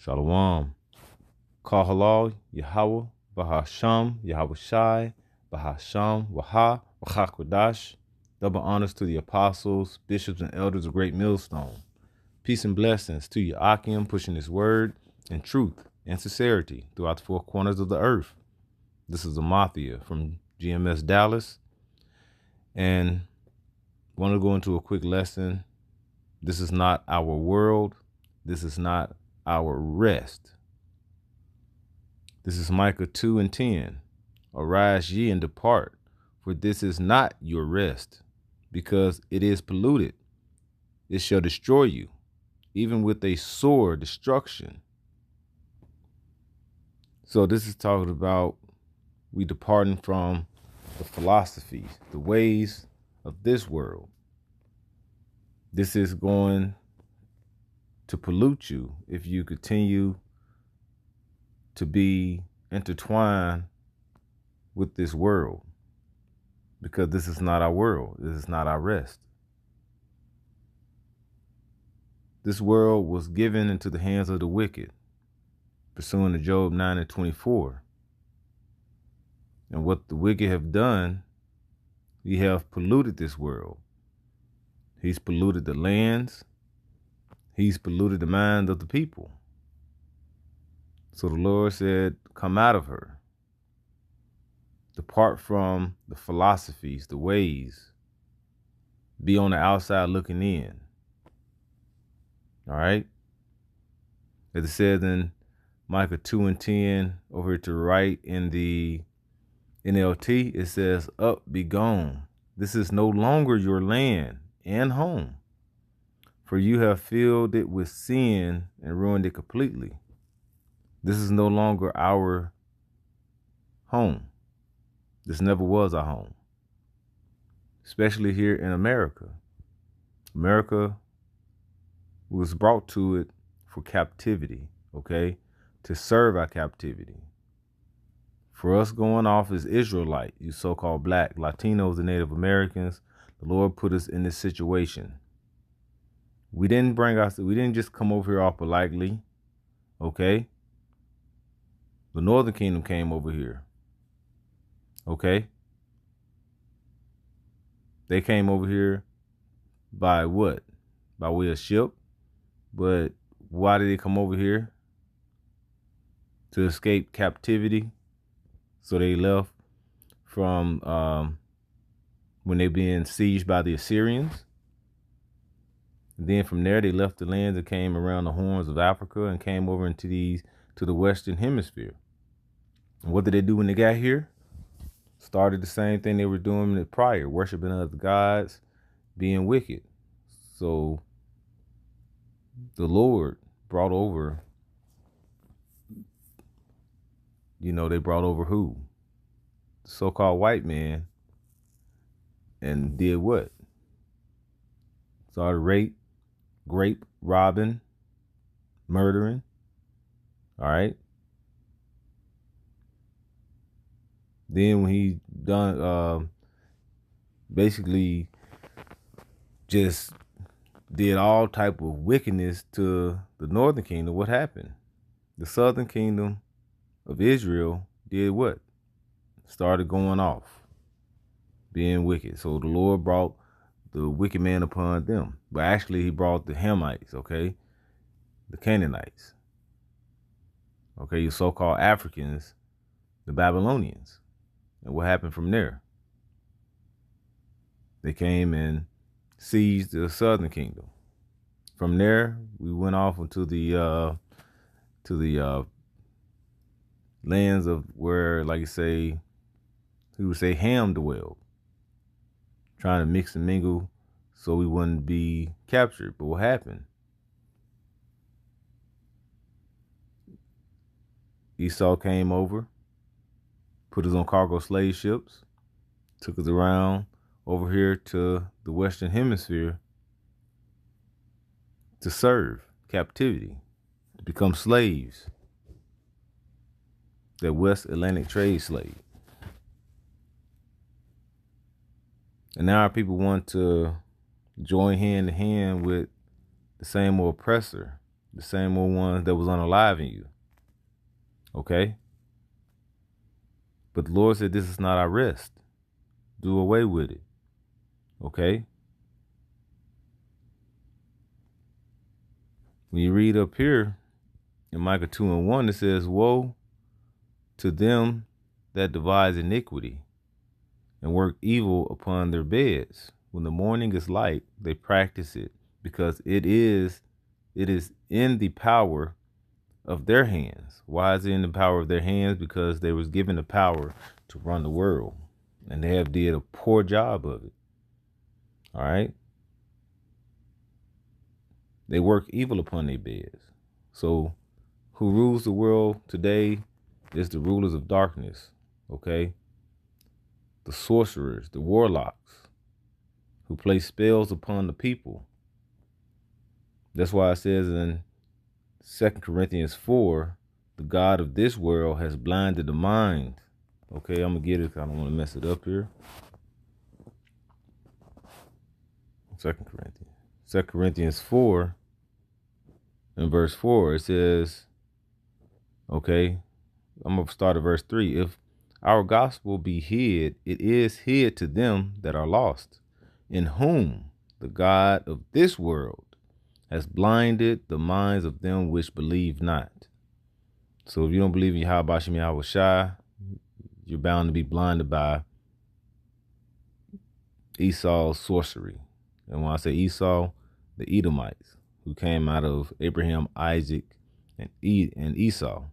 Shalom. Kahalal, Yahweh, Bahasham, Yahweh Shai, Bahasham, Waha, Wahakwadash. Double honors to the apostles, bishops, and elders of Great Millstone. Peace and blessings to Akim, pushing his word and truth and sincerity throughout the four corners of the earth. This is Amathia from GMS Dallas, and want to go into a quick lesson. This is not our world. This is not our rest. This is Micah 2 and 10. Arise ye and depart, for this is not your rest, because it is polluted. It shall destroy you, even with a sore destruction. So this is talking about we departing from the philosophies, the ways of this world. This is going to pollute you if you continue to be intertwined with this world, because this is not our world. This is not our rest. This world was given into the hands of the wicked, pursuant to Job 9 and 24. And what the wicked have done, he have polluted this world. He's polluted the lands. He's polluted the mind of the people. So the Lord said, come out of her. Depart from the philosophies, the ways. Be on the outside looking in. All right? As it says in Micah 2 and 10, over here to the right in the NLT, it says, up, be gone. This is no longer your land and home, for you have filled it with sin and ruined it completely. This is no longer our home. This never was our home, especially here in America. America was brought to it for captivity, okay, to serve our captivity. For us going off as Israelite, you so-called black, Latinos, and Native Americans, the Lord put us in this situation. We didn't just come over here all politely, okay? The Northern Kingdom came over here, okay? They came over here by what? By way of ship. But why did they come over here? To escape captivity. So they left from when they being sieged by the Assyrians. And then from there, they left the lands and came around the horns of Africa and came over to the Western Hemisphere. And what did they do when they got here? Started the same thing they were doing prior, worshiping other gods, being wicked. So the Lord brought over, they brought over who? The so-called white man, and did what? Started grape, robbing, murdering. All right. Then when he done, basically just did all type of wickedness to the Northern Kingdom, what happened? The Southern Kingdom of Israel did what? Started going off, being wicked. So the Lord brought the wicked man upon them. But actually, he brought the Hamites, okay? The Canaanites. Okay, your so-called Africans, the Babylonians. And what happened from there? They came and seized the Southern Kingdom. From there, we went off into the lands of where, like you say, he would say Ham dwelled, trying to mix and mingle so we wouldn't be captured. But what happened? Esau came over, put us on cargo slave ships, took us around over here to the Western Hemisphere to serve captivity, to become slaves, that West Atlantic trade slave. And now our people want to join hand in hand with the same oppressor, the same old ones that was unaliving you. Okay? But the Lord said, this is not our rest. Do away with it. Okay? When you read up here in Micah 2:1, it says, woe to them that devise iniquity and work evil upon their beds. When the morning is light, they practice it, because it is in the power of their hands. Why is it in the power of their hands? Because they was given the power to run the world, and they have did a poor job of it. All right. They work evil upon their beds. So who rules the world today is the rulers of darkness. Okay. The sorcerers, the warlocks, who play spells upon the people. That's why it says in 2 Corinthians 4, the God of this world has blinded the mind. Okay, I'm going to get it. I don't want to mess it up here. 2 Corinthians 4 and verse 4, it says, okay, I'm going to start at verse 3. If our gospel be hid, it is hid to them that are lost, in whom the God of this world has blinded the minds of them which believe not. So if you don't believe in Yahweh Hashem Yahweh Shai, you're bound to be blinded by Esau's sorcery. And when I say Esau, the Edomites, who came out of Abraham, Isaac, and Esau,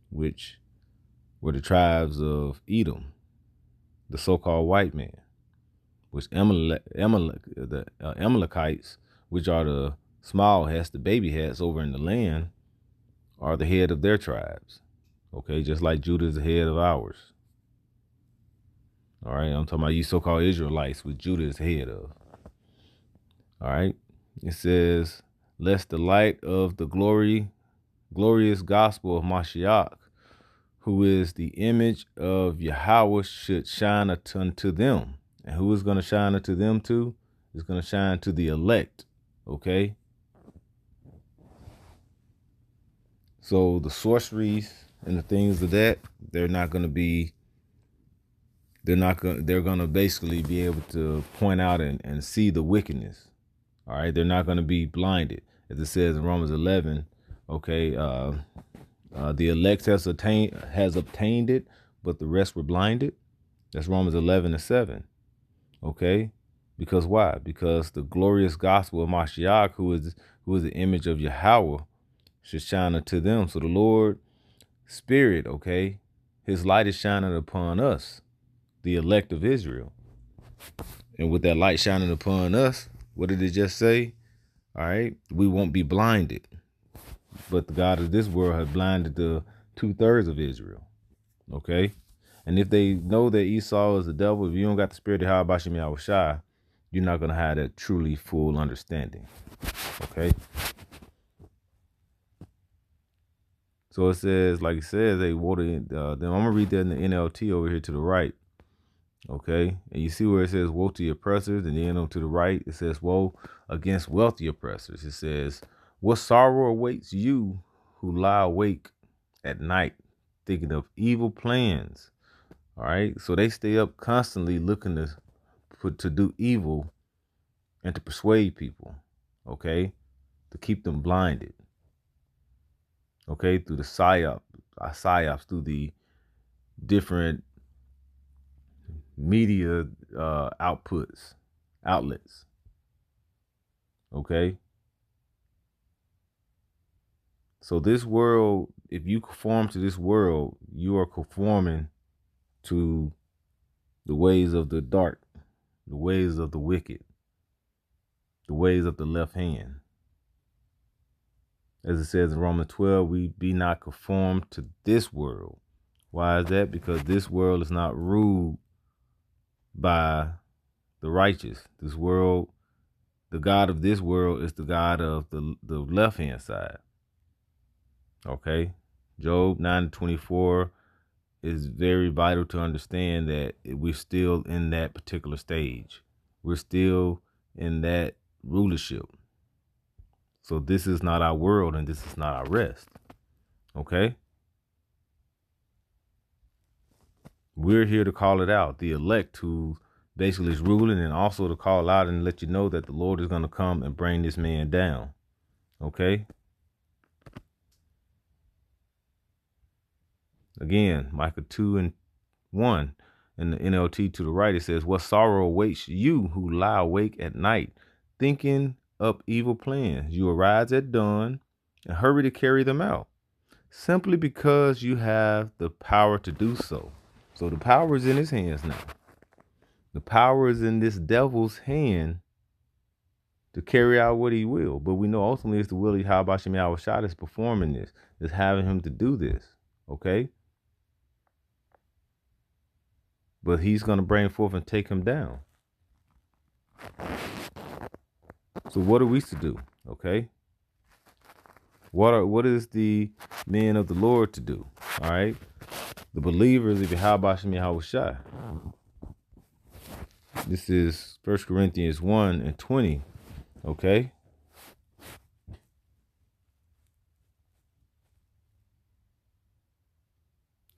which were the tribes of Edom, the so-called white man, which the Amalekites, which are the small hats, the baby hats over in the land, are the head of their tribes. Okay, just like Judah is the head of ours. All right, I'm talking about you so-called Israelites, which Judah is the head of. All right, it says, lest the light of the glorious gospel of Mashiach, who is the image of Yahweh, should shine unto them. And who is going to shine unto them to? It's going to shine to the elect. Okay. So the sorceries and the things of that, they're going to basically be able to point out and see the wickedness. All right. They're not going to be blinded. As it says in Romans 11, okay, the elect has obtained it, but the rest were blinded. That's Romans 11:7. Okay. Because why? Because the glorious gospel of Mashiach, who is the image of Yahweh, should shine unto them. So the Lord Spirit, okay, his light is shining upon us, the elect of Israel. And with that light shining upon us, what did it just say? All right, we won't be blinded. But the God of this world has blinded the 2/3 of Israel. Okay. And if they know that Esau is the devil, if you don't got the spirit of Yahweh Hashem Yahweh Shai, you're not going to have that truly full understanding. Okay. So it says, like it says, they voted. Then I'm going to read that in the NLT over here to the right. Okay. And you see where it says, woe to the oppressors. And then on to the right, it says, woe against wealthy oppressors. It says, what sorrow awaits you who lie awake at night, thinking of evil plans. All right. So they stay up constantly looking to do evil and to persuade people. Okay. To keep them blinded. Okay. Through the psyops, through the different media outlets. Okay. So this world, if you conform to this world, you are conforming to the ways of the dark, the ways of the wicked, the ways of the left hand. As it says in Romans 12, we be not conformed to this world. Why is that? Because this world is not ruled by the righteous. This world, the God of this world is the God of the left hand side. Okay. Job 9:24 is very vital to understand that we're still in that particular stage. We're still in that rulership. So this is not our world and this is not our rest. Okay? We're here to call it out. The elect who basically is ruling, and also to call out and let you know that the Lord is going to come and bring this man down. Okay? Again, Micah 2:1 in the NLT to the right, it says, "What sorrow awaits you who lie awake at night, thinking up evil plans? You arise at dawn and hurry to carry them out, simply because you have the power to do so." So the power is in his hands now. The power is in this devil's hand to carry out what he will. But we know ultimately it's the will of Yahweh Shem Yahushua that's performing this, is having him to do this. Okay? But he's going to bring forth and take him down. So what are we to do? Okay? What is the men of the Lord to do? All right? The believers of Yahweh Shem Yahushua. This is 1 Corinthians 1:20. Okay?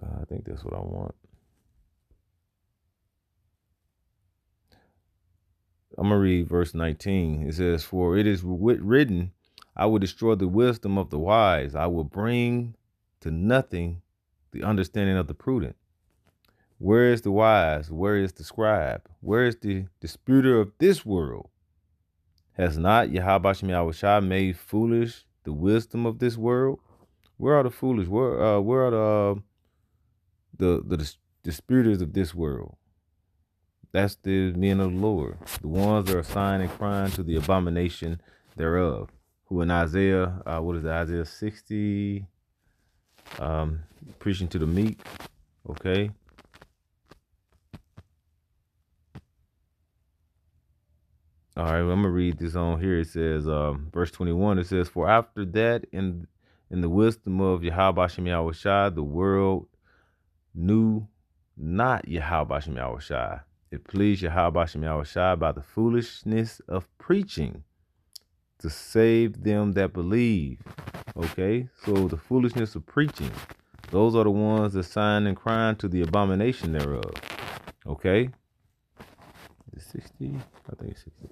I think that's what I want. I'm going to read verse 19. It says, "For it is written, I will destroy the wisdom of the wise. I will bring to nothing the understanding of the prudent. Where is the wise? Where is the scribe? Where is the disputer of this world? Has not Yahweh Shem Yahushua made foolish the wisdom of this world?" Where are the foolish? Where are the disputers of this world? That's the men of the Lord, the ones that are sighing and crying to the abomination thereof. Who in Isaiah, Isaiah 60, preaching to the meek. Okay. All right, well, I'm gonna read this on here. It says, verse 21. It says, "For after that, in the wisdom of Yahweh Shem Yahushua, the world knew not Yahweh Shem Yahushua. It pleased Yahweh Shem Yahushua by the foolishness of preaching to save them that believe." Okay, so the foolishness of preaching, those are the ones that sign and crying to the abomination thereof. Okay, it's 60. I think it's 60.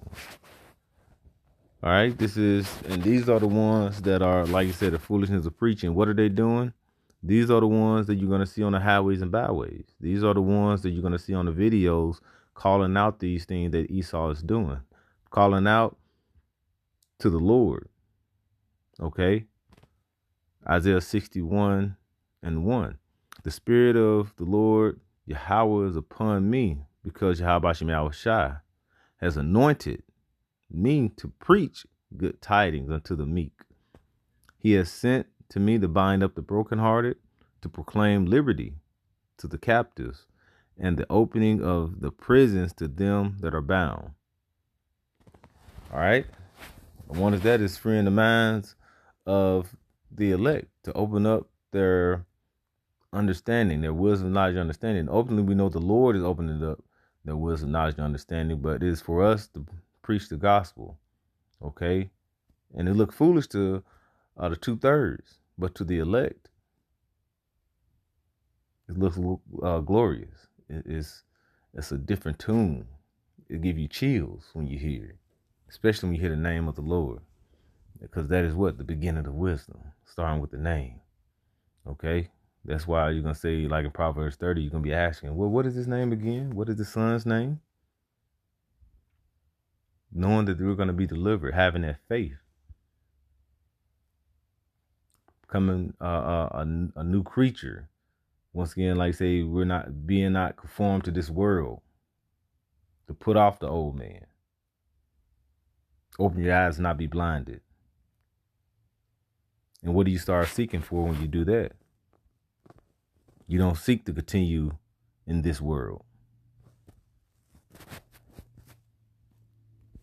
All right, these are the ones that are, like you said, the foolishness of preaching. What are they doing? These are the ones that you're going to see on the highways and byways. These are the ones that you're going to see on the videos calling out these things that Esau is doing, calling out to the Lord. Okay. Isaiah 61:1. "The Spirit of the Lord Yahweh is upon me, because Yahweh Shem Yahushua has anointed me to preach good tidings unto the meek. He has sent to me to bind up the brokenhearted, to proclaim liberty to the captives, and the opening of the prisons to them that are bound." All right. One is that is freeing the minds of the elect to open up their understanding, their wisdom, knowledge, understanding. Openly, we know the Lord is opening up their wisdom, knowledge, and understanding, but it is for us to preach the gospel. Okay. And it looked foolish to the 2/3, but to the elect, it looks glorious. It's a different tune. It gives you chills when you hear it, especially when you hear the name of the Lord, because that is what the beginning of wisdom, starting with the name. Okay, that's why you're gonna say, like in Proverbs 30, you're gonna be asking, well, what is his name again? What is the son's name? Knowing that we're gonna be delivered, having that faith, becoming a new creature. Once again, like say, we're not conformed to this world, to put off the old man. Open your eyes and not be blinded. And what do you start seeking for when you do that? You don't seek to continue in this world.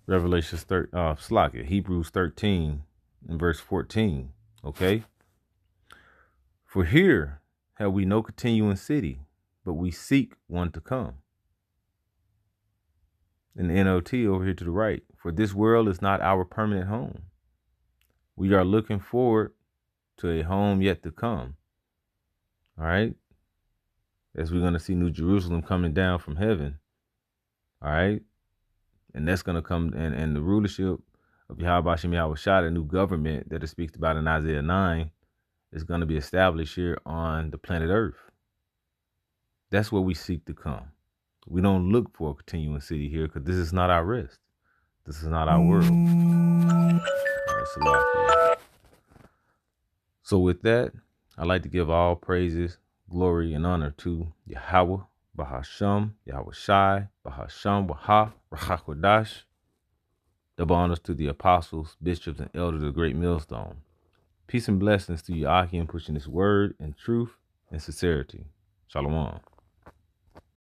Hebrews 13 and verse 14. Okay. "For here have we no continuing city, but we seek one to come." In the NLT over here to the right, "For this world is not our permanent home. We are looking forward to a home yet to come. All right. As we're going to see New Jerusalem coming down from heaven. All right. And that's going to come, and the rulership of Yahweh Shem Yahweh Shah, the new government that it speaks about in Isaiah 9, is going to be established here on the planet Earth. That's where we seek to come. We don't look for a continuing city here because this is not our rest. This is not our world. All right, Salakia. So with that, I'd like to give all praises, glory, and honor to Yahweh, Bahasham, Yahweh Shai, Bahasham, Waha, Rahakwadash. Double honors to the apostles, bishops, and elders of the great millstone. Peace and blessings to you, Akim, pushing this word in truth and sincerity. Shalom.